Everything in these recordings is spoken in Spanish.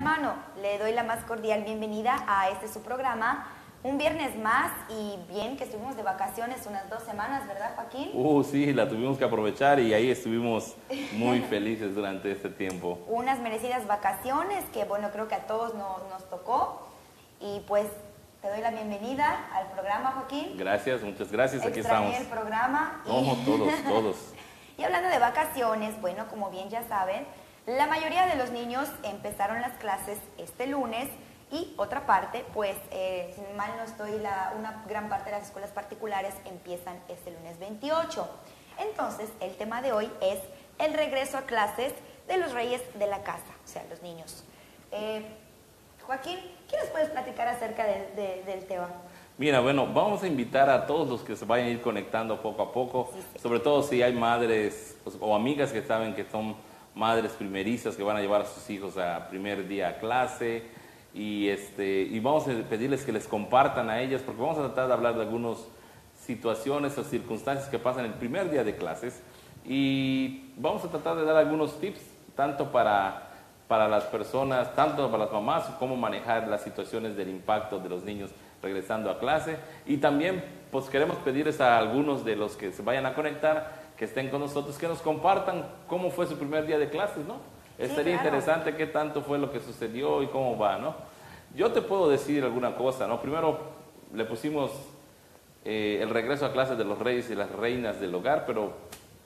Mano, le doy la más cordial bienvenida a este su programa. Un viernes más y bien que estuvimos de vacaciones unas 2 semanas, ¿verdad, Joaquín? Sí, la tuvimos que aprovechar y ahí estuvimos muy felices durante este tiempo. Unas merecidas vacaciones que, bueno, creo que a todos nos tocó. Y pues te doy la bienvenida al programa, Joaquín. Gracias, muchas gracias, aquí estamos. Extrañé el programa. No, todos. Y hablando de vacaciones, bueno, como bien ya saben, la mayoría de los niños empezaron las clases este lunes. Y otra parte, pues, si mal no estoy, una gran parte de las escuelas particulares empiezan este lunes 28. Entonces, el tema de hoy es el regreso a clases de los reyes de la casa, o sea, los niños. Joaquín, ¿qué nos puedes platicar acerca del tema? Mira, bueno, vamos a invitar a todos los que se vayan a ir conectando poco a poco, sí. Sobre todo si hay madres o amigas que saben que son madres primerizas que van a llevar a sus hijos a primer día a clase. Y vamos a pedirles que les compartan a ellas, porque vamos a tratar de hablar de algunas situaciones o circunstancias que pasan el primer día de clases, y vamos a tratar de dar algunos tips, tanto para las personas, tanto para las mamás, cómo manejar las situaciones del impacto de los niños regresando a clase, y también pues queremos pedirles a algunos de los que se vayan a conectar, que estén con nosotros, que nos compartan cómo fue su primer día de clases, ¿no? Estaría claro. interesante qué tanto fue lo que sucedió y cómo va, ¿no? Yo te puedo decir alguna cosa, ¿no? Primero le pusimos el regreso a clases de los reyes y las reinas del hogar, pero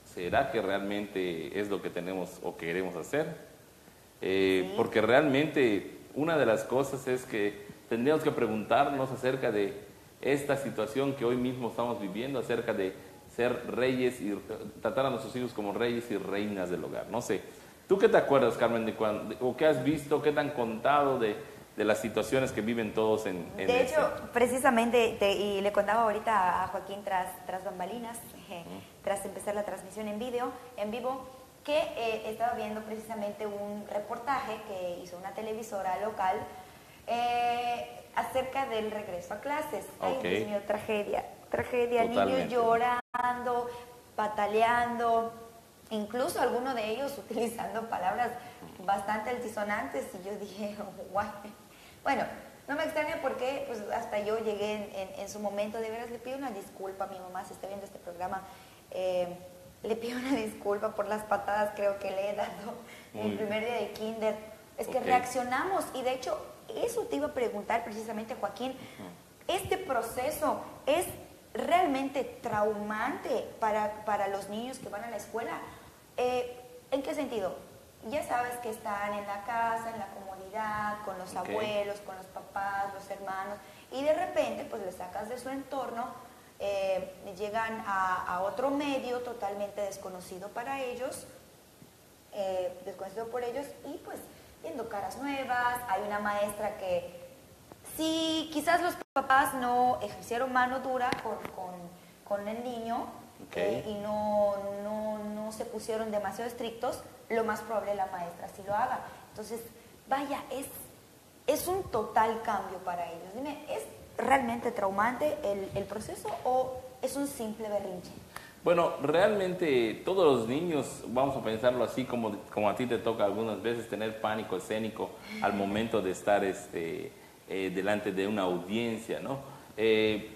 ¿será que realmente es lo que tenemos o queremos hacer? Sí. Porque realmente una de las cosas es que tendríamos que preguntarnos acerca de esta situación que hoy mismo estamos viviendo, acerca de ser reyes y tratar a nuestros hijos como reyes y reinas del hogar. No sé, ¿tú qué te acuerdas, Carmen, o qué has visto, qué te han contado de las situaciones que viven todos en De hecho, precisamente, y le contaba ahorita a Joaquín tras bambalinas, tras empezar la transmisión en vivo, que estaba viendo precisamente un reportaje que hizo una televisora local acerca del regreso a clases. Ay, Dios mío, tragedia, Totalmente. Niños llorando, pataleando, incluso algunos de ellos utilizando palabras bastante altisonantes, y yo dije, guay. Bueno, no me extraña porque pues, hasta yo llegué en su momento. De veras le pido una disculpa a mi mamá si está viendo este programa. Le pido una disculpa por las patadas creo que le he dado en el primer día de kinder. Es que reaccionamos, y de hecho eso te iba a preguntar precisamente, Joaquín. Este proceso es realmente traumante para los niños que van a la escuela. ¿En qué sentido? Ya sabes que están en la casa, en la comodidad, con los abuelos, con los papás, los hermanos, y de repente pues les sacas de su entorno, llegan a otro medio totalmente desconocido para ellos, desconocido por ellos, y pues viendo caras nuevas. Hay una maestra que sí, quizás los papás no ejercieron mano dura con el niño, y no se pusieron demasiado estrictos. Lo más probable la maestra sí lo haga. Entonces, vaya, es un total cambio para ellos. Dime, ¿es realmente traumante el proceso o es un simple berrinche? Bueno, realmente todos los niños, vamos a pensarlo así, como a ti te toca algunas veces tener pánico escénico al momento de estar delante de una audiencia, ¿no?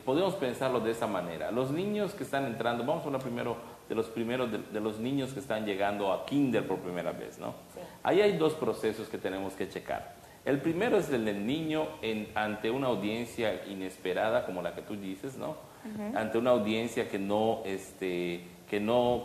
Podemos pensarlo de esa manera. Los niños que están entrando, vamos a hablar primero de los niños que están llegando a kinder por primera vez, ¿no? Sí. Ahí hay dos procesos que tenemos que checar. El primero es el del niño ante una audiencia inesperada, como la que tú dices, ¿no? Ante una audiencia que no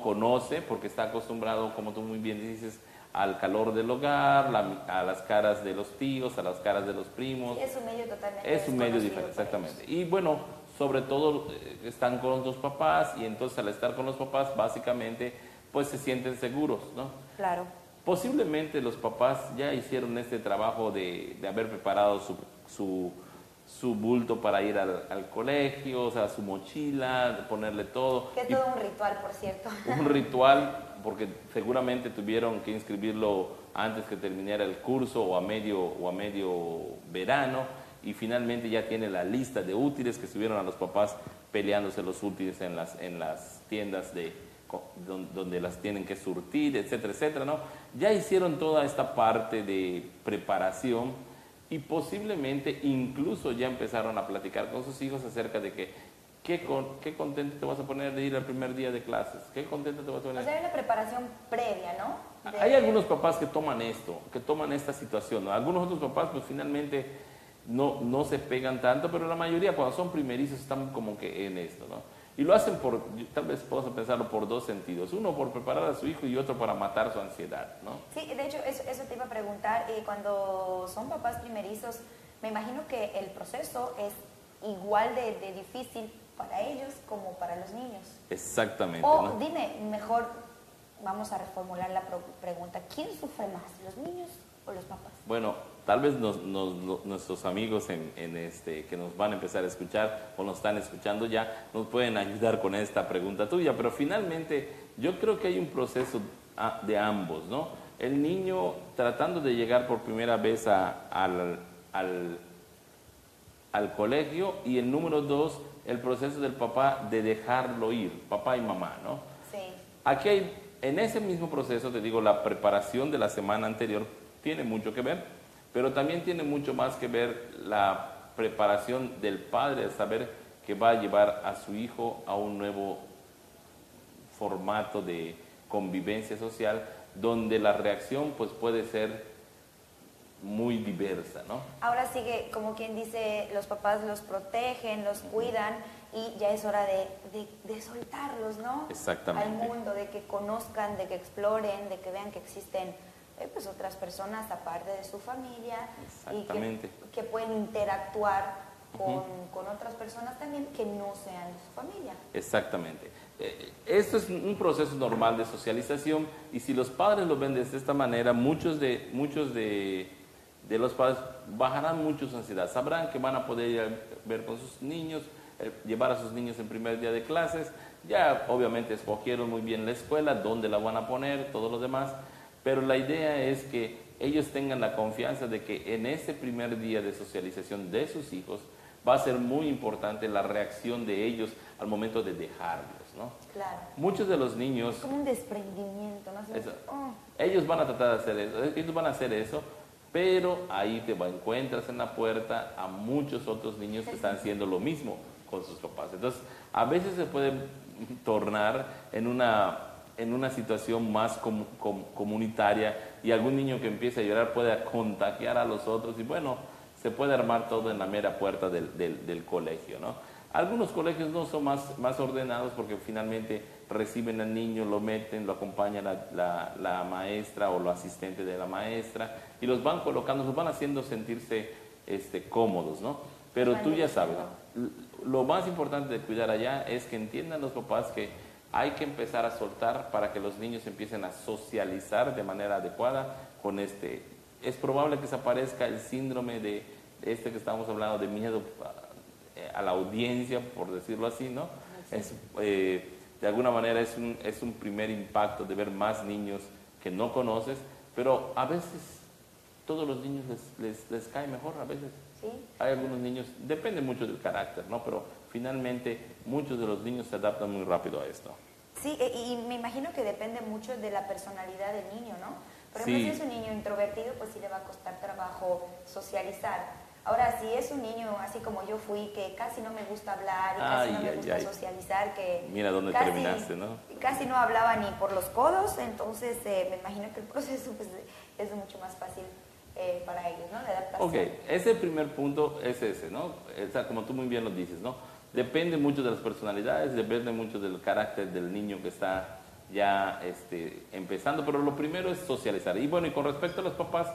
conoce, porque está acostumbrado, como tú muy bien dices, al calor del hogar, a las caras de los tíos, a las caras de los primos. Sí, es un medio totalmente Es un medio diferente, exactamente. Y bueno, sobre todo están con los papás, y entonces al estar con los papás básicamente pues se sienten seguros, ¿no? Claro. Posiblemente los papás ya hicieron este trabajo de haber preparado su bulto para ir al colegio, o sea, su mochila, de ponerle todo. Que es todo un ritual, por cierto. Un ritual, porque seguramente tuvieron que inscribirlo antes que terminara el curso o a medio verano, y finalmente ya tiene la lista de útiles, que estuvieron a los papás peleándose los útiles en las tiendas donde las tienen que surtir, etcétera, etcétera, ¿no? Ya hicieron toda esta parte de preparación y posiblemente incluso ya empezaron a platicar con sus hijos acerca de que qué contento te vas a poner de ir al primer día de clases, qué contento te vas a poner. O sea, hay una preparación previa, ¿no? Hay algunos papás que toman esto, que toman esta situación, ¿no? Algunos otros papás pues finalmente no se pegan tanto, pero la mayoría cuando son primerizos están como que en esto, ¿no? Y lo hacen tal vez podemos pensarlo por dos sentidos. Uno por preparar a su hijo y otro para matar su ansiedad, ¿no? Sí, de hecho, eso te iba a preguntar. Cuando son papás primerizos, me imagino que el proceso es igual de difícil para ellos como para los niños. Exactamente. O ¿no? dime, mejor vamos a reformular la pregunta. ¿Quién sufre más, los niños o los papás? Bueno, tal vez nuestros amigos que nos van a empezar a escuchar o nos están escuchando ya nos pueden ayudar con esta pregunta tuya, pero finalmente yo creo que hay un proceso de ambos, ¿no? El niño tratando de llegar por primera vez al colegio y el número dos, el proceso del papá de dejarlo ir, papá y mamá, ¿no? Sí. Aquí hay, en ese mismo proceso, te digo, la preparación de la semana anterior tiene mucho que ver, pero también tiene mucho más que ver la preparación del padre de saber que va a llevar a su hijo a un nuevo formato de convivencia social donde la reacción pues puede ser muy diversa, ¿no? Ahora sigue, como quien dice, los papás los protegen, los cuidan y ya es hora de soltarlos, ¿no? Exactamente. Al mundo, de que conozcan, de que exploren, de que vean que existen pues otras personas aparte de su familia. Exactamente. Y que pueden interactuar con otras personas también que no sean de su familia. Exactamente. Esto es un proceso normal de socialización y si los padres lo ven de esta manera, muchos de los padres bajarán mucho su ansiedad, sabrán que van a poder ir a ver con sus niños, llevar a sus niños en primer día de clases, ya obviamente escogieron muy bien la escuela, dónde la van a poner, todo lo demás, pero la idea es que ellos tengan la confianza de que en ese primer día de socialización de sus hijos va a ser muy importante la reacción de ellos al momento de dejarlos, ¿no? Claro. Muchos de los niños... Es como un desprendimiento, ¿no? Eso, ellos van a tratar de hacer eso, ellos van a hacer eso, pero ahí te encuentras en la puerta a muchos otros niños que están haciendo lo mismo con sus papás. Entonces, a veces se puede tornar en una situación más comunitaria y algún niño que empiece a llorar puede contagiar a los otros y bueno, se puede armar todo en la mera puerta del colegio, ¿no? Algunos colegios no son más ordenados porque finalmente reciben al niño, lo meten, lo acompaña la maestra o lo asistente de la maestra y los van colocando, los van haciendo sentirse cómodos, ¿no? Pero tú ya sabes, lo más importante de cuidar allá es que entiendan los papás que hay que empezar a soltar para que los niños empiecen a socializar de manera adecuada con Es probable que se aparezca el síndrome de que estamos hablando de miedo a la audiencia, por decirlo así, ¿no? De alguna manera es un primer impacto de ver más niños que no conoces, pero a veces todos los niños les cae mejor, a veces. ¿Sí? Hay algunos niños, depende mucho del carácter, ¿no? Pero finalmente muchos de los niños se adaptan muy rápido a esto. Sí, y me imagino que depende mucho de la personalidad del niño, ¿no? Por ejemplo, si es un niño introvertido, pues sí le va a costar trabajo socializar. Ahora, si es un niño así como yo fui, que casi no me gusta hablar y casi no me gusta socializar, que mira dónde terminaste, ¿no? Casi no hablaba ni por los codos, entonces me imagino que el proceso pues, es mucho más fácil para ellos, ¿no? De adaptación. Ok, ese primer punto es ese, ¿no? O sea, como tú muy bien lo dices, ¿no? Depende mucho de las personalidades, depende mucho del carácter del niño que está ya empezando, pero lo primero es socializar. Y bueno, y con respecto a los papás,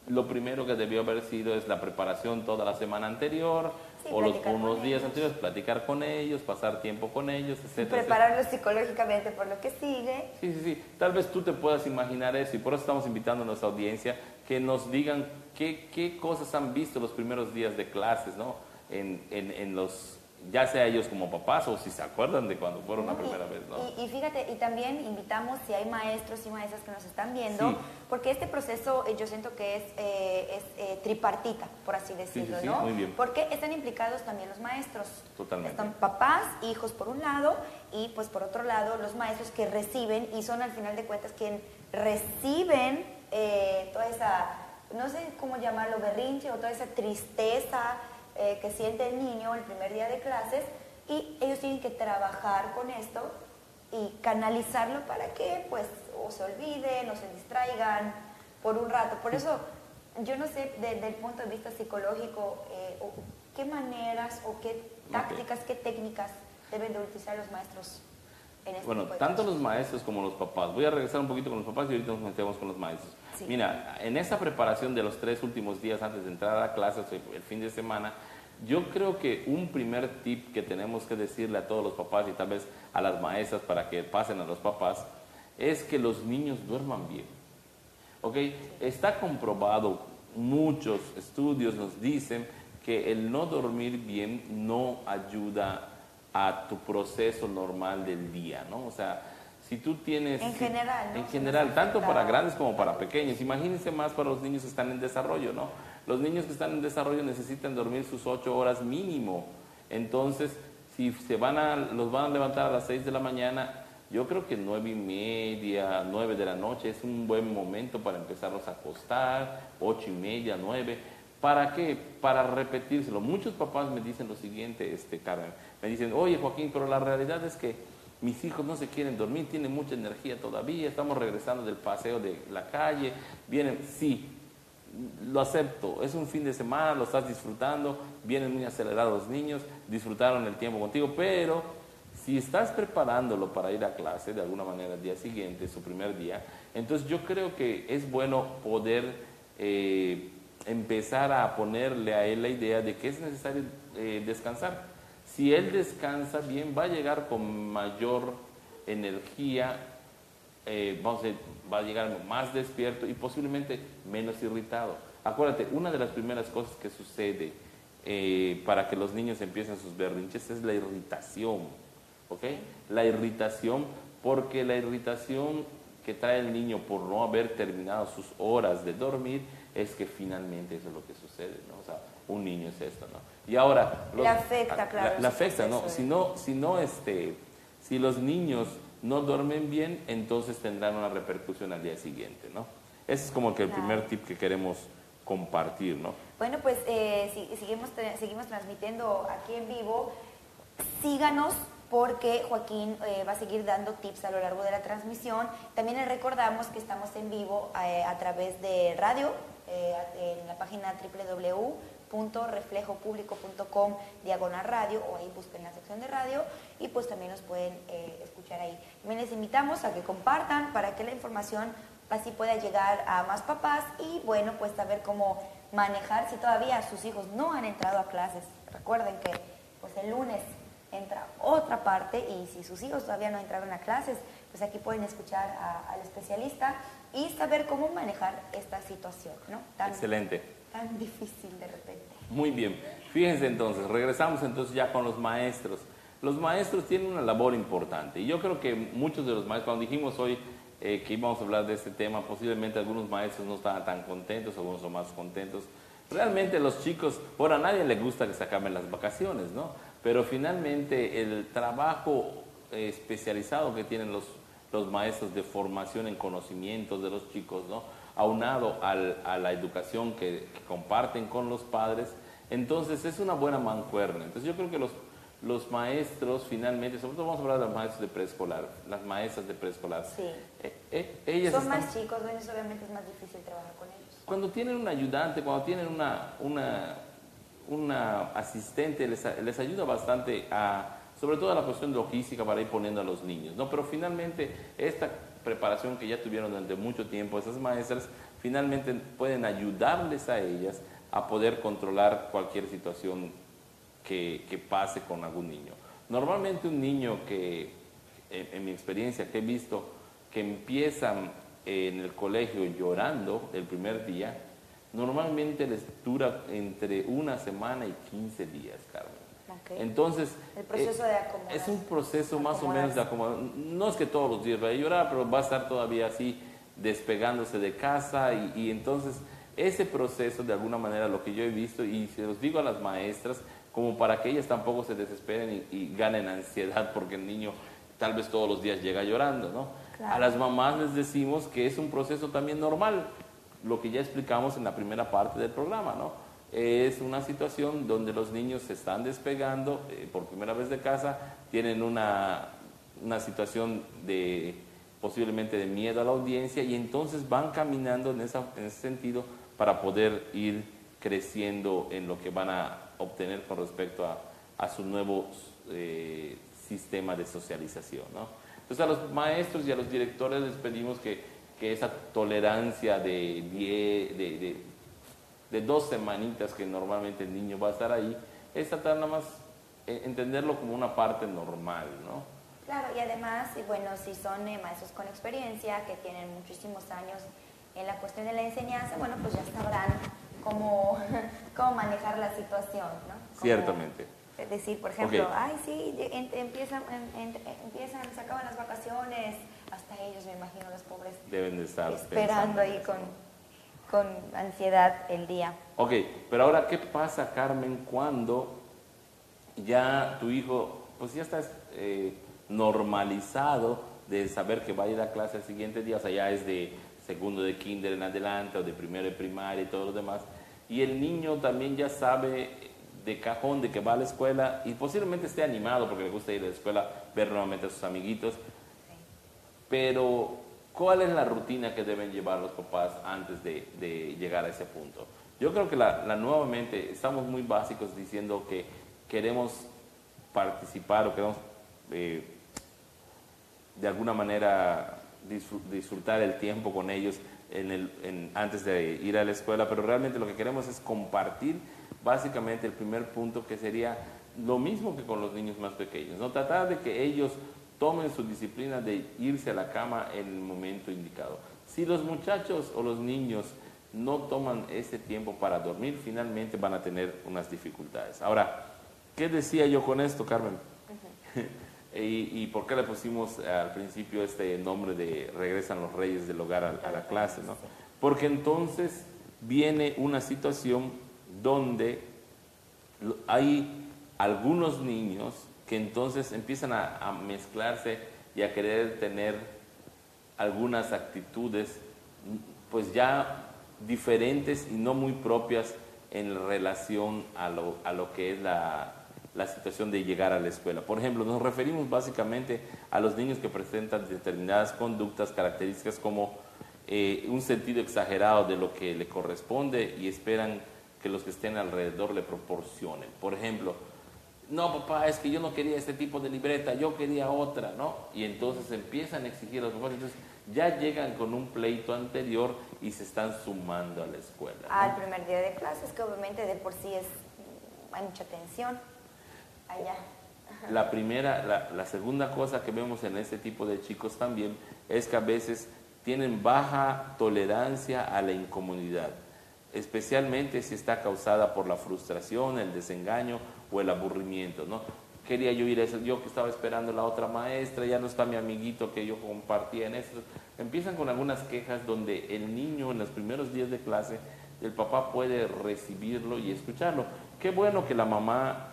lo primero que debió haber sido es la preparación toda la semana anterior, sí, o unos días anteriores, platicar con ellos, pasar tiempo con ellos, etc. Prepararlos psicológicamente por lo que sigue. Sí. Tal vez tú te puedas imaginar eso y por eso estamos invitando a nuestra audiencia que nos digan qué cosas han visto los primeros días de clases, ¿no? En ya sea ellos como papás o si se acuerdan de cuando fueron la primera vez, ¿no? Y fíjate, y también invitamos si hay maestros y maestras que nos están viendo, Sí. porque este proceso yo siento que es tripartita, por así decirlo, sí, ¿no? muy bien. Porque están implicados también los maestros. Totalmente. Están papás, hijos por un lado, y pues por otro lado los maestros que reciben, y son al final de cuentas quien reciben toda esa, no sé cómo llamarlo, berrinche o toda esa tristeza que siente el niño el primer día de clases, y ellos tienen que trabajar con esto y canalizarlo para que pues o se olviden o se distraigan por un rato. Por eso yo no sé desde el punto de vista psicológico qué maneras o qué tácticas, qué técnicas deben de utilizar los maestros en este Bueno, tipo de tanto cosas. los maestros como los papás. Voy a regresar un poquito con los papás y ahorita nos metemos con los maestros. Sí. Mira, en esa preparación de los 3 últimos días antes de entrar a la clase, o sea, el fin de semana, yo creo que un primer tip que tenemos que decirle a todos los papás y tal vez a las maestras para que pasen a los papás es que los niños duerman bien. ¿Ok? Está comprobado, muchos estudios nos dicen que el no dormir bien no ayuda a tu proceso normal del día, ¿no? O sea, si tú tienes... En general, ¿no? En general, tanto para grandes como para pequeños. Imagínense más para los niños que están en desarrollo, ¿no? Los niños que están en desarrollo necesitan dormir sus 8 horas mínimo. Entonces, si los van a levantar a las 6 de la mañana, yo creo que 9:30, 9 de la noche es un buen momento para empezarlos a acostar, 8:30, 9. ¿Para qué? Para repetírselo. Muchos papás me dicen lo siguiente, Carmen. Me dicen, oye Joaquín, pero la realidad es que mis hijos no se quieren dormir, tienen mucha energía todavía, estamos regresando del paseo de la calle, vienen, sí, lo acepto, es un fin de semana, lo estás disfrutando, vienen muy acelerados los niños, disfrutaron el tiempo contigo, pero si estás preparándolo para ir a clase de alguna manera el día siguiente, su primer día, entonces yo creo que es bueno poder empezar a ponerle a él la idea de que es necesario descansar. Si él descansa bien, va a llegar con mayor energía, va a llegar más despierto y posiblemente menos irritado. Acuérdate, una de las primeras cosas que sucede para que los niños empiecen sus berrinches es la irritación, ¿ok? La irritación, porque la irritación que trae el niño por no haber terminado sus horas de dormir es que finalmente eso es lo que sucede, ¿no? O sea, un niño es esto, ¿no? Y ahora... Le afecta, claro. Le afecta, ¿no? Si los niños no duermen bien, entonces tendrán una repercusión al día siguiente, ¿no? Ese es como que el primer tip que queremos compartir, ¿no? Bueno, pues seguimos transmitiendo aquí en vivo. Síganos porque Joaquín va a seguir dando tips a lo largo de la transmisión. También les recordamos que estamos en vivo a través de radio, en la página www.reflejopublico.com/radio, o ahí busquen la sección de radio y pues también nos pueden escuchar ahí. También les invitamos a que compartan para que la información así pueda llegar a más papás y bueno, pues saber cómo manejar si todavía sus hijos no han entrado a clases. Recuerden que pues el lunes entra otra parte y si sus hijos todavía no entraron a clases, pues aquí pueden escuchar al especialista y saber cómo manejar esta situación, ¿no? Excelente. Tan difícil de repente. Muy bien. Fíjense entonces, regresamos entonces ya con los maestros. Los maestros tienen una labor importante y yo creo que muchos de los maestros, cuando dijimos hoy que íbamos a hablar de este tema, posiblemente algunos maestros no estaban tan contentos, algunos son más contentos. Realmente los chicos, bueno, a nadie le gusta que se acaben las vacaciones, ¿no? Pero finalmente el trabajo especializado que tienen los maestros de formación en conocimientos de los chicos, ¿no? Aunado a la educación que comparten con los padres, entonces es una buena mancuerna. Entonces yo creo que los maestros finalmente, sobre todo vamos a hablar de los maestros de preescolar, las maestras de preescolar. Sí. Ellas son más chicos, entonces obviamente es más difícil trabajar con ellos. Cuando tienen un ayudante, cuando tienen una asistente, les ayuda bastante sobre todo a la cuestión logística para ir poniendo a los niños, ¿no? Pero finalmente esta preparación que ya tuvieron durante mucho tiempo, esas maestras finalmente pueden ayudarles a ellas a poder controlar cualquier situación que pase con algún niño. Normalmente un niño que, en mi experiencia que he visto, que empiezan en el colegio llorando el primer día, normalmente les dura entre 1 semana y 15 días, Carmen. Ok. Entonces, El proceso de acomodación. es un proceso más o menos de acomodación. No es que todos los días va a llorar, pero va a estar todavía así despegándose de casa y entonces ese proceso de alguna manera lo que yo he visto y se los digo a las maestras como para que ellas tampoco se desesperen y ganen ansiedad porque el niño tal vez todos los días llega llorando, ¿no? Claro. A las mamás les decimos que es un proceso también normal, lo que ya explicamos en la primera parte del programa, ¿no? Es una situación donde los niños se están despegando por primera vez de casa, tienen una situación de posiblemente de miedo a la audiencia y entonces van caminando en ese sentido para poder ir creciendo en lo que van a obtener con respecto a su nuevo sistema de socialización, ¿no? Entonces a los maestros y a los directores les pedimos que esa tolerancia de 2 semanitas que normalmente el niño va a estar ahí, es tratar nada más entenderlo como una parte normal, ¿no? Claro, y además, bueno, si son maestros con experiencia, que tienen muchísimos años en la cuestión de la enseñanza, bueno, pues ya sabrán cómo manejar la situación, ¿no? Ciertamente. Es decir, por ejemplo, Okay. ay, sí, empiezan, se acaban las vacaciones, hasta ellos, me imagino, los pobres, Deben de estar esperando ahí eso, con ansiedad el día. Ok, pero ahora, ¿qué pasa, Carmen, cuando ya tu hijo, pues ya estás normalizado de saber que va a ir a clase el siguiente día, o sea, ya es de segundo de kinder en adelante o de primero de primaria y todo lo demás, y el niño también ya sabe de cajón de que va a la escuela y posiblemente esté animado porque le gusta ir a la escuela, ver nuevamente a sus amiguitos, pero ¿cuál es la rutina que deben llevar los papás antes de llegar a ese punto? Yo creo que nuevamente estamos muy básicos diciendo que queremos participar o queremos de alguna manera disfrutar el tiempo con ellos antes de ir a la escuela, pero realmente lo que queremos es compartir básicamente el primer punto, que sería lo mismo que con los niños más pequeños, ¿no? Tratar de que ellos tomen su disciplina de irse a la cama en el momento indicado. Si los muchachos o los niños no toman ese tiempo para dormir, finalmente van a tener unas dificultades. Ahora, ¿qué decía yo con esto, Carmen? ¿Y por qué le pusimos al principio este nombre de regresan los reyes del hogar a la clase, ¿no? Porque entonces viene una situación donde hay algunos niños que entonces empiezan a mezclarse y a querer tener algunas actitudes pues ya diferentes y no muy propias en relación a lo que es la situación de llegar a la escuela. Por ejemplo, nos referimos básicamente a los niños que presentan determinadas conductas, características como un sentido exagerado de lo que le corresponde y esperan que los que estén alrededor le proporcionen. Por ejemplo, no, papá, es que yo no quería este tipo de libreta, yo quería otra, ¿no? Y entonces empiezan a exigir a los papás, entonces ya llegan con un pleito anterior y se están sumando a la escuela, ¿no? Al primer día de clases, que obviamente de por sí hay mucha tensión allá. La segunda cosa que vemos en este tipo de chicos también es que a veces tienen baja tolerancia a la incomodidad, especialmente si está causada por la frustración, el desengaño o el aburrimiento, ¿no? Quería yo ir a eso, yo que estaba esperando la otra maestra, ya no está mi amiguito que yo compartía en eso. Empiezan con algunas quejas donde el niño en los primeros días de clase, el papá puede recibirlo y escucharlo. Qué bueno que la mamá,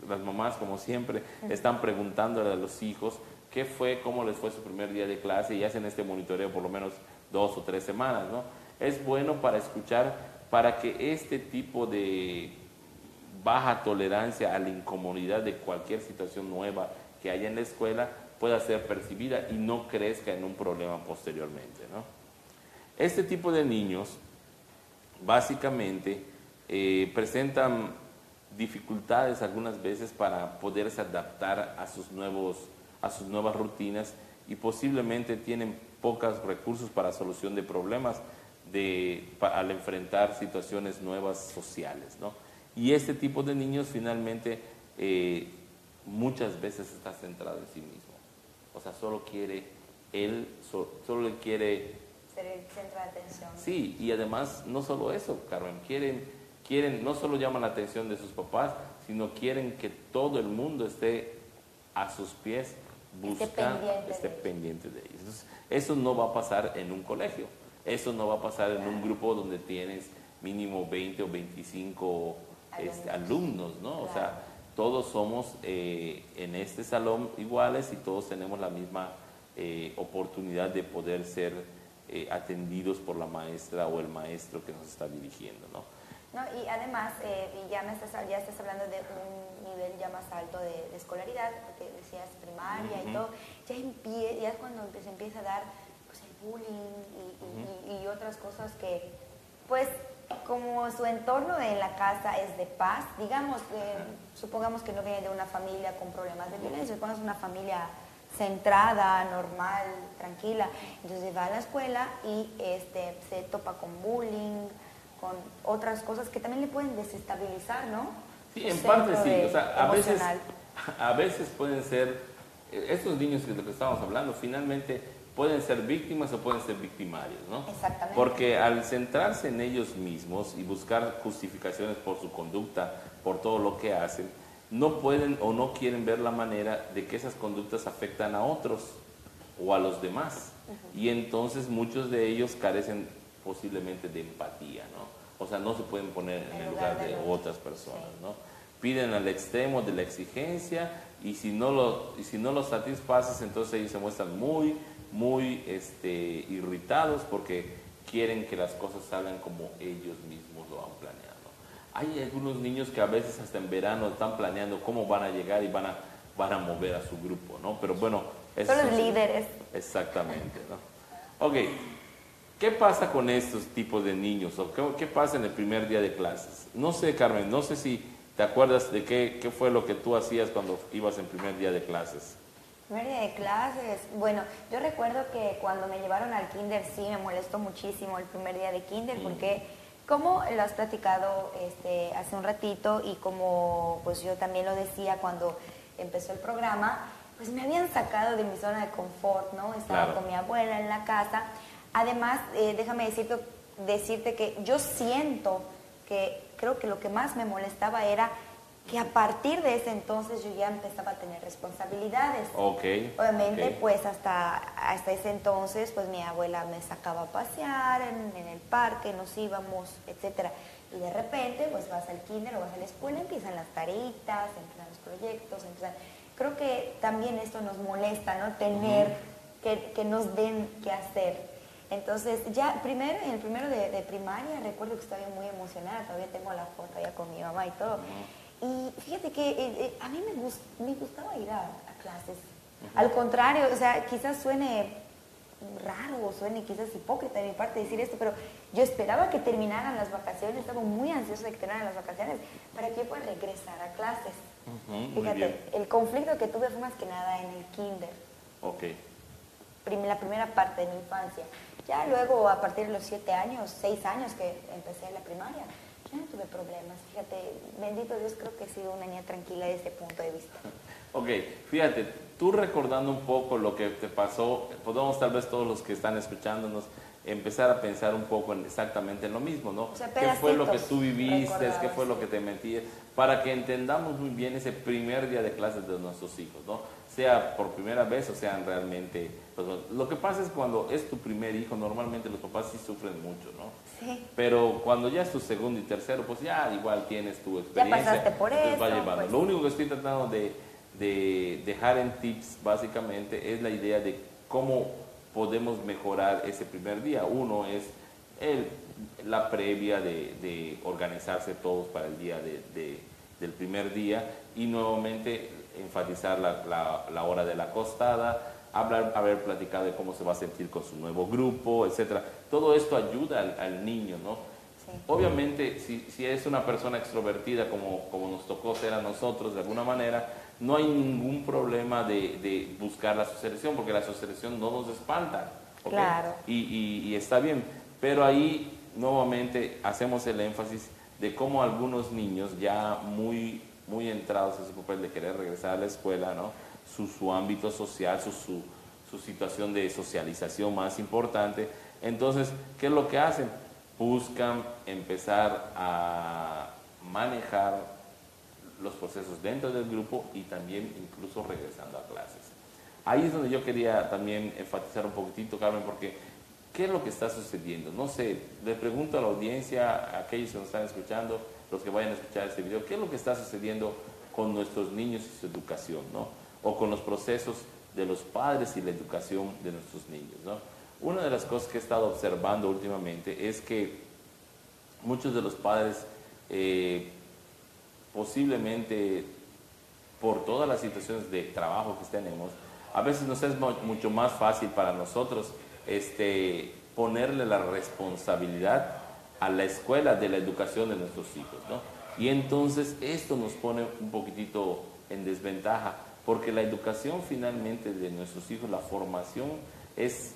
las mamás como siempre, están preguntándole a los hijos qué fue, cómo les fue su primer día de clase y hacen este monitoreo por lo menos 2 o 3 semanas, ¿no? Es bueno para escuchar, para que este tipo de baja tolerancia a la incomodidad de cualquier situación nueva que haya en la escuela pueda ser percibida y no crezca en un problema posteriormente, ¿no? Este tipo de niños básicamente presentan dificultades algunas veces para poderse adaptar a sus nuevas rutinas y posiblemente tienen pocos recursos para solución de problemas al enfrentar situaciones nuevas sociales, ¿no? Y este tipo de niños finalmente muchas veces está centrado en sí mismo. O sea, solo quiere solo le quiere Ser el centro de atención. Sí, y además no solo eso, Carmen, quiere quieren, no solo llaman la atención de sus papás, sino quieren que todo el mundo esté a sus pies buscando, esté pendiente de ellos. Entonces, eso no va a pasar en un colegio, eso no va a pasar en un grupo donde tienes mínimo 20 o 25 alumnos, ¿no? Claro. O sea, todos somos en este salón iguales y todos tenemos la misma oportunidad de poder ser atendidos por la maestra o el maestro que nos está dirigiendo, ¿no? No, y además, ya estás hablando de un nivel ya más alto de escolaridad, porque decías primaria y todo, ya es cuando se empieza a dar pues, el bullying y otras cosas que, pues, como su entorno en la casa es de paz, digamos, supongamos que no viene de una familia con problemas de violencia, supongamos una familia centrada, normal, tranquila, entonces va a la escuela y se topa con bullying, con otras cosas que también le pueden desestabilizar, ¿no? Sí, en parte sí, o sea, a veces pueden ser, estos niños de los que estamos hablando, finalmente pueden ser víctimas o pueden ser victimarios, ¿no? Exactamente. Porque al centrarse en ellos mismos y buscar justificaciones por su conducta, por todo lo que hacen, no pueden o no quieren ver la manera de que esas conductas afectan a otros o a los demás. Y entonces muchos de ellos carecen posiblemente de empatía, ¿no? O sea, no se pueden poner en el lugar de otras personas, ¿no? Piden al extremo de la exigencia y si no lo satisfaces, entonces ellos se muestran muy irritados porque quieren que las cosas salgan como ellos mismos lo han planeado. Hay algunos niños que a veces hasta en verano están planeando cómo van a llegar y van a mover a su grupo, ¿no? Pero bueno, son los líderes. Exactamente, ¿no? Ok. ¿Qué pasa con estos tipos de niños? ¿O qué pasa en el primer día de clases? No sé, Carmen, no sé si te acuerdas de qué fue lo que tú hacías cuando ibas en primer día de clases. Primer día de clases, bueno, yo recuerdo que cuando me llevaron al kinder sí me molestó muchísimo el primer día de kinder porque como lo has platicado hace un ratito y como pues yo también lo decía cuando empezó el programa, pues me habían sacado de mi zona de confort, ¿no? Estaba con mi abuela en la casa. Además, déjame decirte que yo siento que creo que lo que más me molestaba era que a partir de ese entonces yo ya empezaba a tener responsabilidades. Obviamente, pues hasta ese entonces, pues mi abuela me sacaba a pasear en el parque, nos íbamos, etcétera. Y de repente, pues vas al kinder o vas a la escuela, empiezan las tareitas, empiezan los proyectos, creo que también esto nos molesta, ¿no? Tener que nos den qué hacer. Entonces, ya en el primero de primaria, recuerdo que estaba muy emocionada, todavía tengo la foto ya con mi mamá y todo. Y fíjate que a mí me gustaba ir a clases. Al contrario, o sea, quizás suene raro o suene quizás hipócrita de mi parte decir esto, pero yo esperaba que terminaran las vacaciones, estaba muy ansiosa de que terminaran las vacaciones para que yo pueda regresar a clases. Fíjate, el conflicto que tuve fue más que nada en el kinder. La primera parte de mi infancia. Ya luego, a partir de los 7 años, 6 años que empecé la primaria, ya no tuve problemas. Fíjate, bendito Dios, creo que he sido una niña tranquila desde ese punto de vista. Ok, fíjate, tú recordando un poco lo que te pasó, podemos tal vez todos los que están escuchándonos empezar a pensar un poco exactamente en lo mismo, ¿no? O sea, ¿qué fue lo que tú viviste? ¿Qué fue lo que te metías? Para que entendamos muy bien ese primer día de clases de nuestros hijos, ¿no? Sea por primera vez o sean realmente... Pues, lo que pasa es cuando es tu primer hijo, normalmente los papás sí sufren mucho, ¿no? Sí. Pero cuando ya es tu segundo y tercero, pues ya igual tienes tu experiencia. Ya pasaste por eso. Va llevando. Pues. Lo único que estoy tratando de dejar en tips, básicamente, es la idea de cómo podemos mejorar ese primer día. Uno es la previa de organizarse todos para el día del primer día y nuevamente enfatizar la hora de la acostada, haber platicado de cómo se va a sentir con su nuevo grupo, etcétera. Todo esto ayuda al niño, ¿no? Sí. Obviamente, si es una persona extrovertida como nos tocó ser a nosotros de alguna manera, no hay ningún problema de buscar la socialización, porque la socialización no nos espanta, ¿okay? Claro. Y está bien, pero ahí nuevamente hacemos el énfasis de cómo algunos niños ya muy entrados en su papel de querer regresar a la escuela, ¿no? Su ámbito social, su situación de socialización más importante. Entonces, ¿qué es lo que hacen? Buscan empezar a manejar los procesos dentro del grupo y también incluso regresando a clases. Ahí es donde yo quería también enfatizar un poquitito, Carmen, porque ¿qué es lo que está sucediendo? No sé, le pregunto a la audiencia, a aquellos que nos están escuchando, los que vayan a escuchar este video, ¿qué es lo que está sucediendo con nuestros niños y su educación, ¿no? O con los procesos de los padres y la educación de nuestros niños, ¿no? Una de las cosas que he estado observando últimamente es que muchos de los padres posiblemente por todas las situaciones de trabajo que tenemos, a veces nos es mucho más fácil para nosotros ponerle la responsabilidad a la escuela de la educación de nuestros hijos, ¿no? Y entonces esto nos pone un poquitito en desventaja, porque la educación finalmente de nuestros hijos, la formación es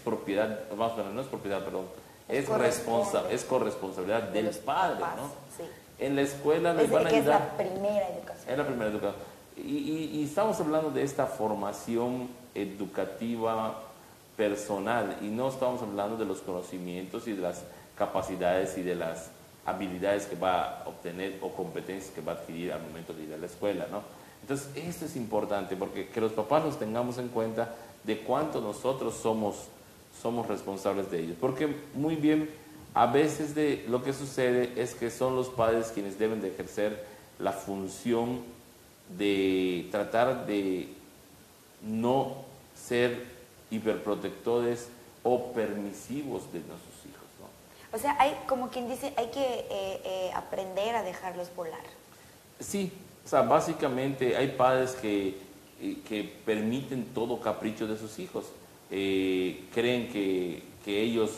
propiedad, vamos a ver, no es propiedad, perdón, es corresponsabilidad del padre, papás, ¿no? Sí. En la escuela les van a que ayudar. es la primera educación. Es la primera educación. Y estamos hablando de esta formación educativa personal y no estamos hablando de los conocimientos y de las capacidades y de las habilidades que va a obtener o competencias que va a adquirir al momento de ir a la escuela, ¿no? Entonces, esto es importante porque que los papás nos tengamos en cuenta de cuánto nosotros somos responsables de ellos. Porque muy bien, a veces lo que sucede es que son los padres quienes deben de ejercer la función de tratar de no ser hiperprotectores o permisivos de nuestros hijos, ¿no? O sea, hay, como quien dice, hay que aprender a dejarlos volar. Sí, o sea, básicamente hay padres que permiten todo capricho de sus hijos. Creen que ellos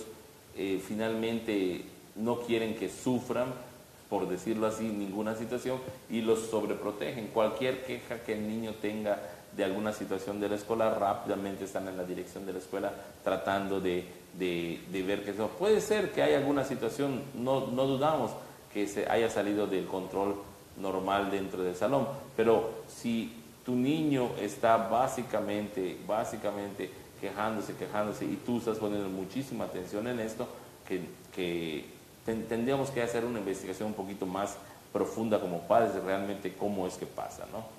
finalmente no quieren que sufran, por decirlo así, ninguna situación, y los sobreprotegen. Cualquier queja que el niño tenga de alguna situación de la escuela, rápidamente están en la dirección de la escuela tratando de ver que eso puede ser que haya alguna situación, no dudamos que se haya salido del control normal dentro del salón, pero si tu niño está básicamente quejándose y tú estás poniendo muchísima atención en esto, que tendríamos que hacer una investigación un poquito más profunda como padres de realmente cómo es que pasa, ¿no?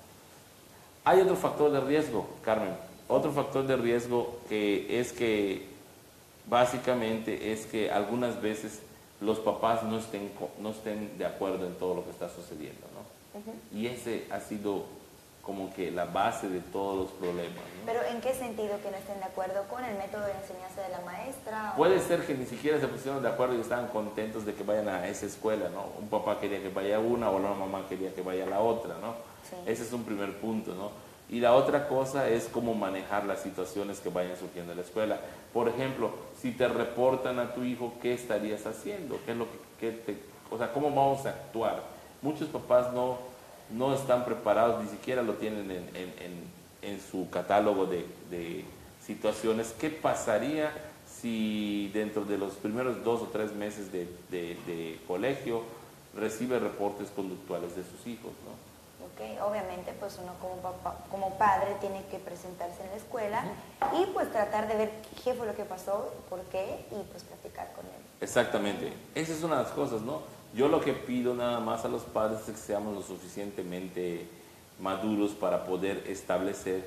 Hay otro factor de riesgo, Carmen, otro factor de riesgo que básicamente es que algunas veces los papás no estén de acuerdo en todo lo que está sucediendo, ¿no? Uh-huh. Y ese ha sido como que la base de todos los problemas, ¿no? ¿Pero en qué sentido que no estén de acuerdo con el método de enseñanza de la maestra? Puede ser que ni siquiera se pusieron de acuerdo y estaban contentos de que vayan a esa escuela, ¿no? Un papá quería que vaya a una o la mamá quería que vaya a la otra, ¿no? Sí. Ese es un primer punto, ¿no? Y la otra cosa es cómo manejar las situaciones que vayan surgiendo en la escuela. Por ejemplo, si te reportan a tu hijo, ¿qué estarías haciendo? ¿Qué es lo o sea, cómo vamos a actuar? Muchos papás no están preparados, ni siquiera lo tienen en su catálogo de situaciones. ¿Qué pasaría si dentro de los primeros 2 o 3 meses de colegio recibe reportes conductuales de sus hijos, ¿no? Okay. Obviamente pues uno como padre tiene que presentarse en la escuela y pues tratar de ver qué fue lo que pasó, por qué, y pues platicar con él. Exactamente, esa es una de las cosas, ¿no? Yo lo que pido nada más a los padres es que seamos lo suficientemente maduros para poder establecer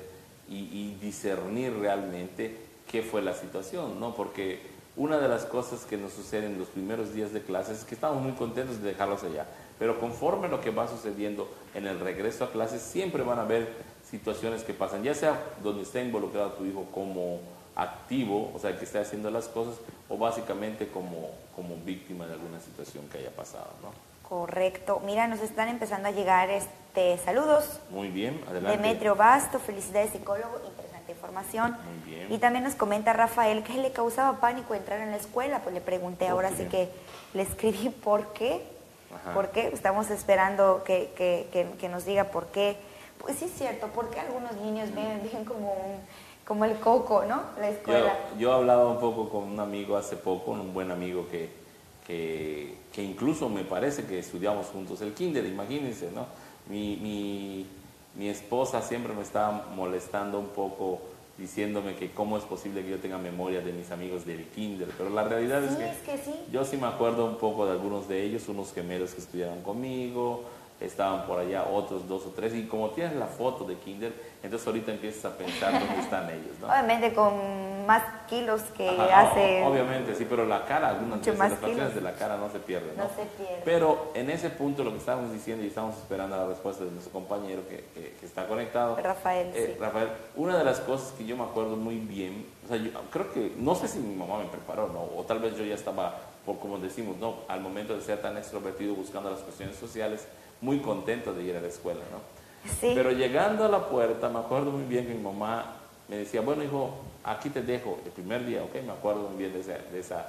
y discernir realmente qué fue la situación, ¿no? Porque una de las cosas que nos sucede en los primeros días de clases es que estamos muy contentos de dejarlos allá, pero conforme lo que va sucediendo en el regreso a clases, siempre van a haber situaciones que pasan, ya sea donde esté involucrado tu hijo como activo, o sea, que esté haciendo las cosas, o básicamente como víctima de alguna situación que haya pasado, ¿no? Correcto. Mira, nos están empezando a llegar saludos. Muy bien, adelante. Demetrio Basto, felicidades psicólogo, interesante información. Muy bien. Y también nos comenta Rafael que le causaba pánico entrar en la escuela, pues le pregunté, ahora sí que le escribí por qué. Ajá. ¿Por qué? Estamos esperando que nos diga por qué. Pues sí es cierto, porque algunos niños ven como el coco, ¿no? La escuela. Yo hablaba un poco con un amigo hace poco, un buen amigo que incluso me parece que estudiamos juntos el kinder, imagínense, ¿no? Mi esposa siempre me estaba molestando un poco diciéndome que cómo es posible que yo tenga memoria de mis amigos del kinder, pero la realidad Sí, es es que sí. yo sí me acuerdo un poco de algunos de ellos, unos gemelos que estudiaron conmigo, estaban por allá otros 2 o 3, y como tienes la foto de kinder, entonces ahorita empiezas a pensar dónde están ellos, ¿no? Obviamente con más kilos que Ajá, hace... obviamente, sí, pero la cara, algunas mucho veces más las facciones kilos. de la cara no se pierden, ¿no? No se pierde. Pero en ese punto lo que estábamos diciendo y estamos esperando la respuesta de nuestro compañero que está conectado. Rafael, sí. Rafael, una de las cosas que yo me acuerdo muy bien, o sea, yo creo que, no sé si mi mamá me preparó, ¿no? O tal vez yo ya estaba, por como decimos, ¿no? Al momento de ser tan extrovertido buscando las cuestiones sociales, muy contento de ir a la escuela, ¿no? Sí. Pero llegando a la puerta, me acuerdo muy bien que mi mamá me decía, bueno, hijo, aquí te dejo el primer día, ¿ok? Me acuerdo muy bien de esa.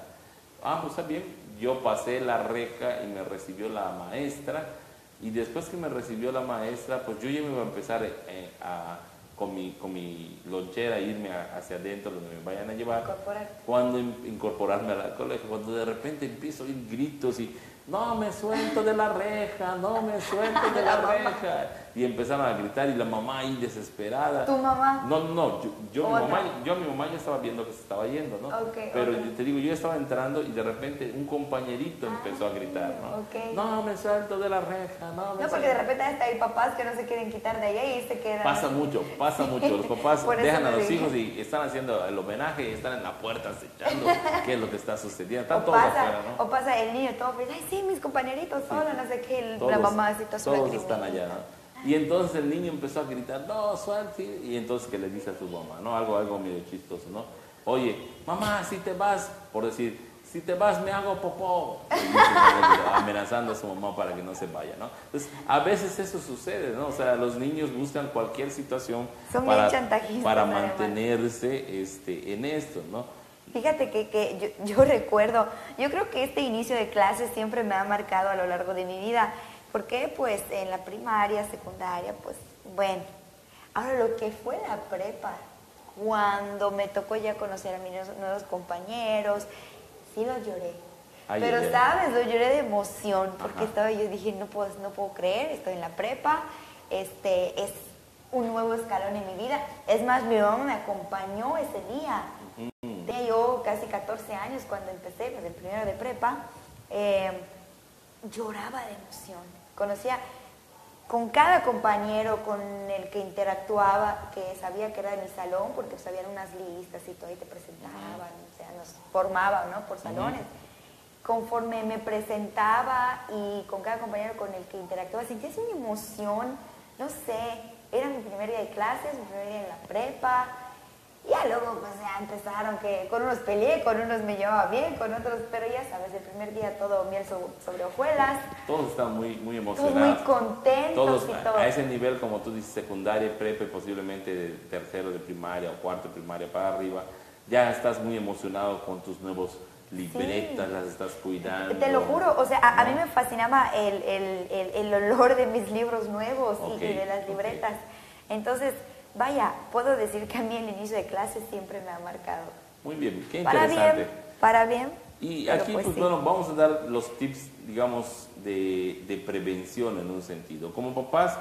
Ah, pues está bien. Yo pasé la reja y me recibió la maestra, y después que me recibió la maestra, pues yo ya me iba a empezar con mi lonchera, irme hacia adentro donde me vayan a llevar. Cuando incorporarme al colegio, cuando de repente empiezo a oír gritos y no me suelto de la reja, no me suelto de la reja. Y empezaron a gritar y la mamá ahí desesperada. ¿Tu mamá? No, yo mi mamá ya estaba viendo que se estaba yendo, ¿no? Pero yo te digo, yo estaba entrando y de repente un compañerito empezó a gritar, ¿no? No me suelto de la reja, no me No, porque de repente hasta hay papás que no se quieren quitar de allá y se quedan. Pasa mucho. Los papás dejan a los digo. hijos y están haciendo el homenaje y están en la puerta acechando qué es lo que está sucediendo. Están O todos pasa, afuera, ¿no? o pasa el niño todo feliz, ay sí, mis compañeritos, solo no sé qué, Todos, la mamá así toda todos están allá, ¿no? Y entonces el niño empezó a gritar, no, suerte, y entonces que le dice a su mamá, ¿no? Algo medio chistoso, ¿no? Oye, mamá, si te vas, por decir, si te vas me hago popó, le dice, amenazando a su mamá para que no se vaya, ¿no? Entonces, a veces eso sucede, ¿no? O sea, los niños buscan cualquier situación para mantenerse en esto, ¿no? Fíjate que yo recuerdo, yo creo que este inicio de clases siempre me ha marcado a lo largo de mi vida. Porque pues en la primaria, secundaria, pues bueno. Ahora lo que fue la prepa, cuando me tocó ya conocer a mis nuevos compañeros, sí lo lloré. Pero sabes, lo lloré de emoción, porque yo dije, no puedo creer, estoy en la prepa, es un nuevo escalón en mi vida. Es más, mi mamá me acompañó ese día. Tenía yo casi 14 años cuando empecé, pues el primero de prepa, lloraba de emoción. Conocía con cada compañero con el que interactuaba, que sabía que era de mi salón, porque pues, habían unas listas y todo, y te presentaban, o sea, nos formaban, ¿no? Por salones. Conforme me presentaba y con cada compañero con el que interactuaba, sentía así una emoción, no sé, era mi primer día de clases, mi primer día en la prepa. Ya luego pues ya empezaron que con unos peleé, con unos me llevaba bien, con otros, pero ya sabes, el primer día todo miel sobre hojuelas. Todos están muy emocionados. Todos muy contentos. Todos y todo. A ese nivel, como tú dices, secundaria, prepa, posiblemente de tercero de primaria o cuarto de primaria para arriba, ya estás muy emocionado con tus nuevos libretas, las estás cuidando. Te lo juro, o sea, a mí me fascinaba el olor de mis libros nuevos y de las libretas. Entonces, vaya, puedo decir que a mí el inicio de clases siempre me ha marcado. Muy bien, qué interesante. Para bien. Y aquí, pues bueno, vamos a dar los tips, digamos, de prevención en un sentido. Como papás,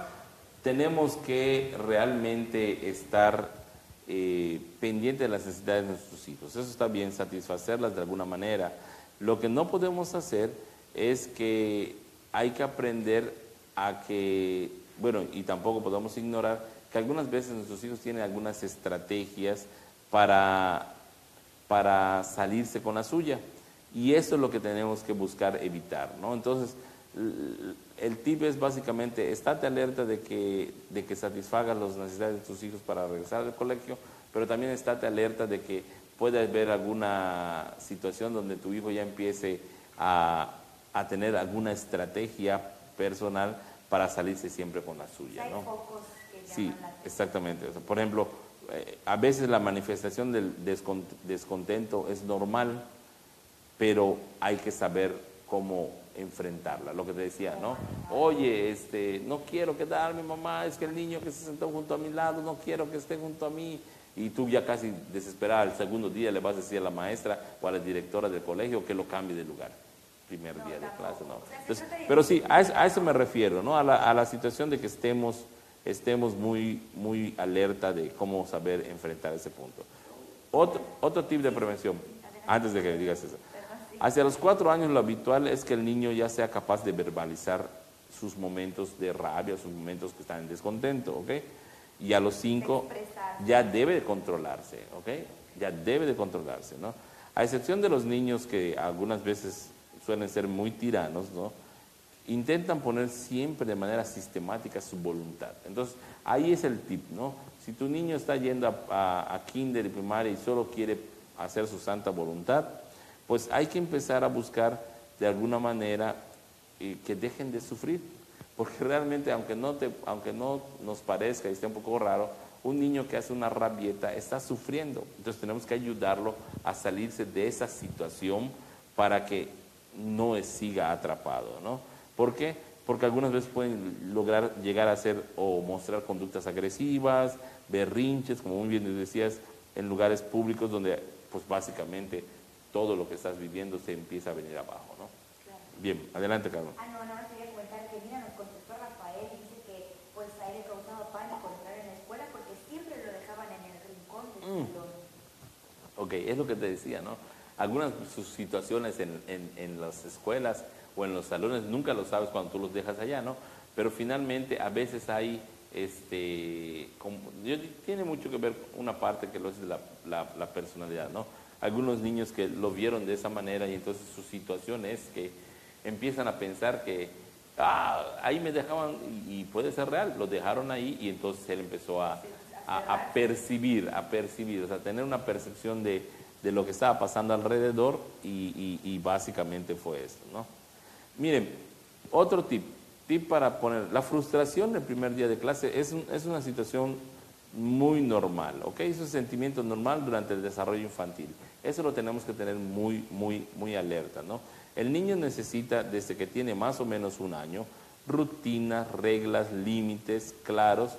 tenemos que realmente estar pendientes de las necesidades de nuestros hijos. Eso está bien, satisfacerlas de alguna manera. Lo que no podemos hacer es que hay que aprender a que, bueno, y tampoco podemos ignorar que algunas veces nuestros hijos tienen algunas estrategias para salirse con la suya. Y eso es lo que tenemos que buscar evitar, ¿no? Entonces, el tip es básicamente, estate alerta de que satisfagas las necesidades de tus hijos para regresar al colegio, pero también estate alerta de que pueda haber alguna situación donde tu hijo ya empiece a tener alguna estrategia personal para salirse siempre con la suya, ¿no? Sí, exactamente. O sea, por ejemplo, a veces la manifestación del descontento es normal, pero hay que saber cómo enfrentarla. Lo que te decía, ¿no? Oye, no quiero quedarme, mamá, es que el niño que se sentó junto a mi lado, no quiero que esté junto a mí. Y tú ya casi desesperada, el segundo día le vas a decir a la maestra o a la directora del colegio que lo cambie de lugar. Primer día de clase, ¿no? Entonces, pero sí, a eso me refiero, ¿no? A la situación de que estemos estemos muy alerta de cómo saber enfrentar ese punto. Otro tip de prevención, antes de que digas eso. Hacia los 4 años lo habitual es que el niño ya sea capaz de verbalizar sus momentos de rabia, sus momentos que están en descontento, ¿ok? Y a los 5 ya debe de controlarse, ¿ok? Ya debe de controlarse, ¿no? A excepción de los niños que algunas veces suelen ser muy tiranos, ¿no? Intentan poner siempre de manera sistemática su voluntad. Entonces, ahí es el tip, ¿no? Si tu niño está yendo a kinder y primaria y solo quiere hacer su santa voluntad, pues hay que empezar a buscar de alguna manera que dejen de sufrir. Porque realmente, aunque no nos parezca y esté un poco raro, un niño que hace una rabieta está sufriendo. Entonces tenemos que ayudarlo a salirse de esa situación para que no siga atrapado, ¿no? ¿Por qué? Porque algunas veces pueden lograr llegar a hacer o mostrar conductas agresivas, berrinches, como muy bien decías, en lugares públicos donde pues básicamente todo lo que estás viviendo se empieza a venir abajo, ¿no? Claro. Bien, adelante, Carlos. No, quería comentar que mira, nos contestó Rafael y dice que pues a él le causaba pánico entrar en la escuela porque siempre lo dejaban en el rincón del salón. Ok, es lo que te decía, ¿no? Algunas sus situaciones en las escuelas o en los salones nunca lo sabes cuando tú los dejas allá, ¿no? Pero finalmente a veces hay, tiene mucho que ver una parte que lo es la personalidad, ¿no? Algunos niños que lo vieron de esa manera y entonces su situación es que empiezan a pensar que ahí me dejaban, y puede ser real, lo dejaron ahí y entonces él empezó a percibir, o sea, tener una percepción de lo que estaba pasando alrededor y básicamente fue esto, ¿no? Miren, otro tip para poner, la frustración del primer día de clase es una situación muy normal, ¿ok? Es un sentimiento normal durante el desarrollo infantil. Eso lo tenemos que tener muy alerta, ¿no? El niño necesita, desde que tiene más o menos 1 año, rutinas, reglas, límites claros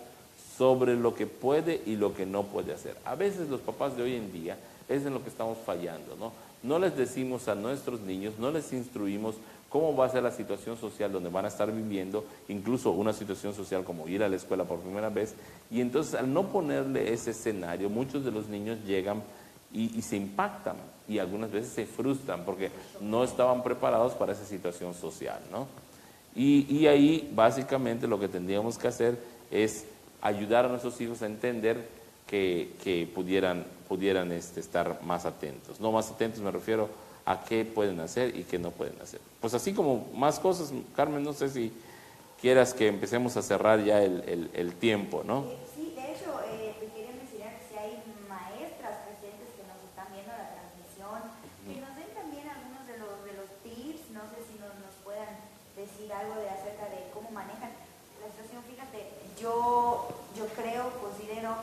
sobre lo que puede y lo que no puede hacer. A veces los papás de hoy en día es en lo que estamos fallando, ¿no? No les decimos a nuestros niños, no les instruimos cómo va a ser la situación social donde van a estar viviendo, incluso una situación social como ir a la escuela por primera vez, y entonces al no ponerle ese escenario, muchos de los niños llegan y se impactan, y algunas veces se frustran porque no estaban preparados para esa situación social, ¿no? Y ahí básicamente lo que tendríamos que hacer es ayudar a nuestros hijos a entender que pudieran estar más atentos. No más atentos me refiero a qué pueden hacer y qué no pueden hacer. Pues así como más cosas, Carmen, no sé si quieras que empecemos a cerrar ya el tiempo, ¿no? Sí, de hecho, te quería mencionar que si hay maestras presentes que nos están viendo la transmisión, que nos den también algunos de los tips, no sé si nos puedan decir algo acerca de cómo manejan la situación. Fíjate, yo creo, considero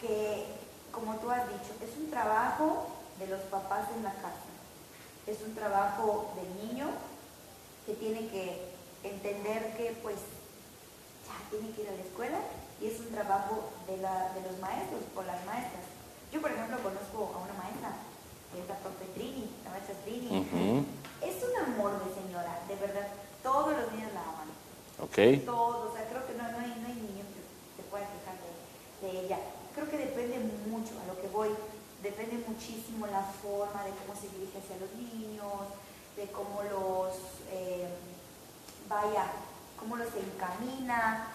que, como tú has dicho, es un trabajo de los papás en la casa. Es un trabajo del niño que tiene que entender que pues ya tiene que ir a la escuela, y es un trabajo de los maestros o las maestras. Yo, por ejemplo, conozco a una maestra, que es la profe Trini, la maestra Trini. Es un amor de señora, de verdad. Todos los niños la aman. Okay. Todos, o sea, creo que no hay niño que se pueda quejar de ella. Creo que depende mucho, a lo que voy, depende muchísimo la forma de cómo se dirige hacia los niños, de cómo cómo los encamina,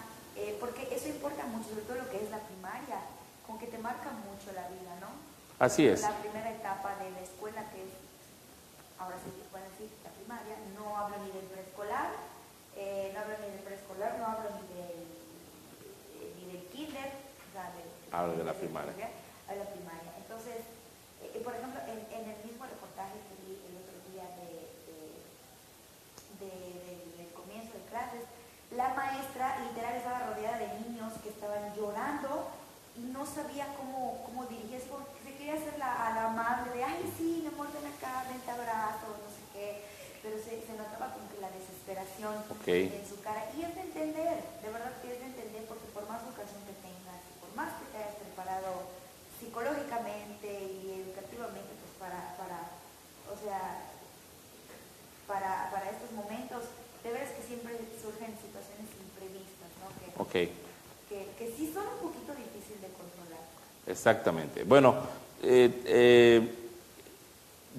porque eso importa mucho, sobre todo lo que es la primaria, como que te marca mucho la vida, ¿no? Así es. La primera etapa de la escuela, que es, ahora sí se puede decir, la primaria, no hablo ni del preescolar, no hablo ni del kinder, o sea, hablo de la primaria. A la primaria. Entonces, por ejemplo, en el mismo reportaje que vi el otro día del comienzo de clases, la maestra literal estaba rodeada de niños que estaban llorando y no sabía cómo dirigirse, porque se quería hacer a la amable de, ay, sí, me amor, ven acá, ven, te abrazo, no sé qué, pero se notaba como que la desesperación en su cara. Y es de entender, de verdad que es de entender, porque por más vocación que tengas, por más que te hayas preparado psicológicamente y educativamente, pues para estos momentos, de veras que siempre surgen situaciones imprevistas, ¿no? Ok. que sí son un poquito difíciles de controlar. Exactamente. Bueno,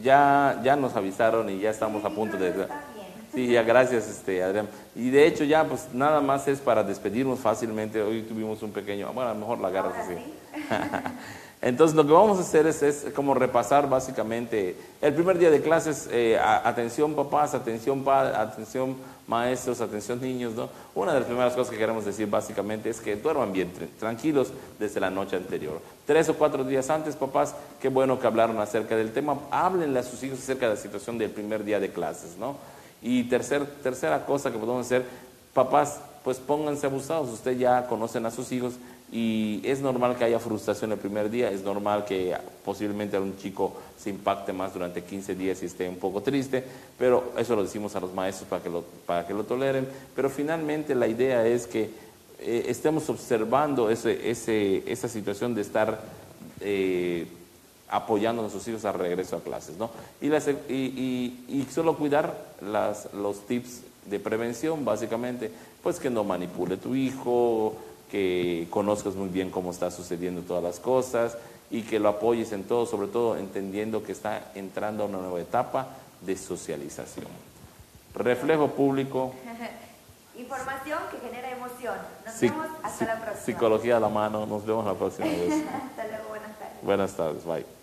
ya nos avisaron y ya estamos a punto de... Está bien. Sí, ya gracias, Adrián. Y de hecho ya, pues nada más es para despedirnos fácilmente. Hoy tuvimos un pequeño... Bueno, a lo mejor la agarras Ahora así. sí. Entonces lo que vamos a hacer es como repasar básicamente el primer día de clases, atención papás, atención atención maestros, atención niños, ¿no? Una de las primeras cosas que queremos decir básicamente es que duerman bien, tranquilos desde la noche anterior. 3 o 4 días antes, papás, qué bueno que hablaron acerca del tema, háblenle a sus hijos acerca de la situación del primer día de clases, ¿no? Y tercera cosa que podemos hacer, papás, pues pónganse abusados, ustedes ya conocen a sus hijos y es normal que haya frustración el primer día, es normal que posiblemente a un chico se impacte más durante 15 días y esté un poco triste, pero eso lo decimos a los maestros para que lo toleren, pero finalmente la idea es que estemos observando esa situación de estar apoyando a nuestros hijos al regreso a clases, ¿no? Y solo cuidar los tips de prevención, básicamente, pues que no manipule tu hijo, que conozcas muy bien cómo está sucediendo todas las cosas y que lo apoyes en todo, sobre todo entendiendo que está entrando a una nueva etapa de socialización. Reflejo público. Información que genera emoción. Nos vemos hasta la próxima. Psicología a la mano. Nos vemos la próxima vez. Hasta luego, buenas tardes. Buenas tardes, bye.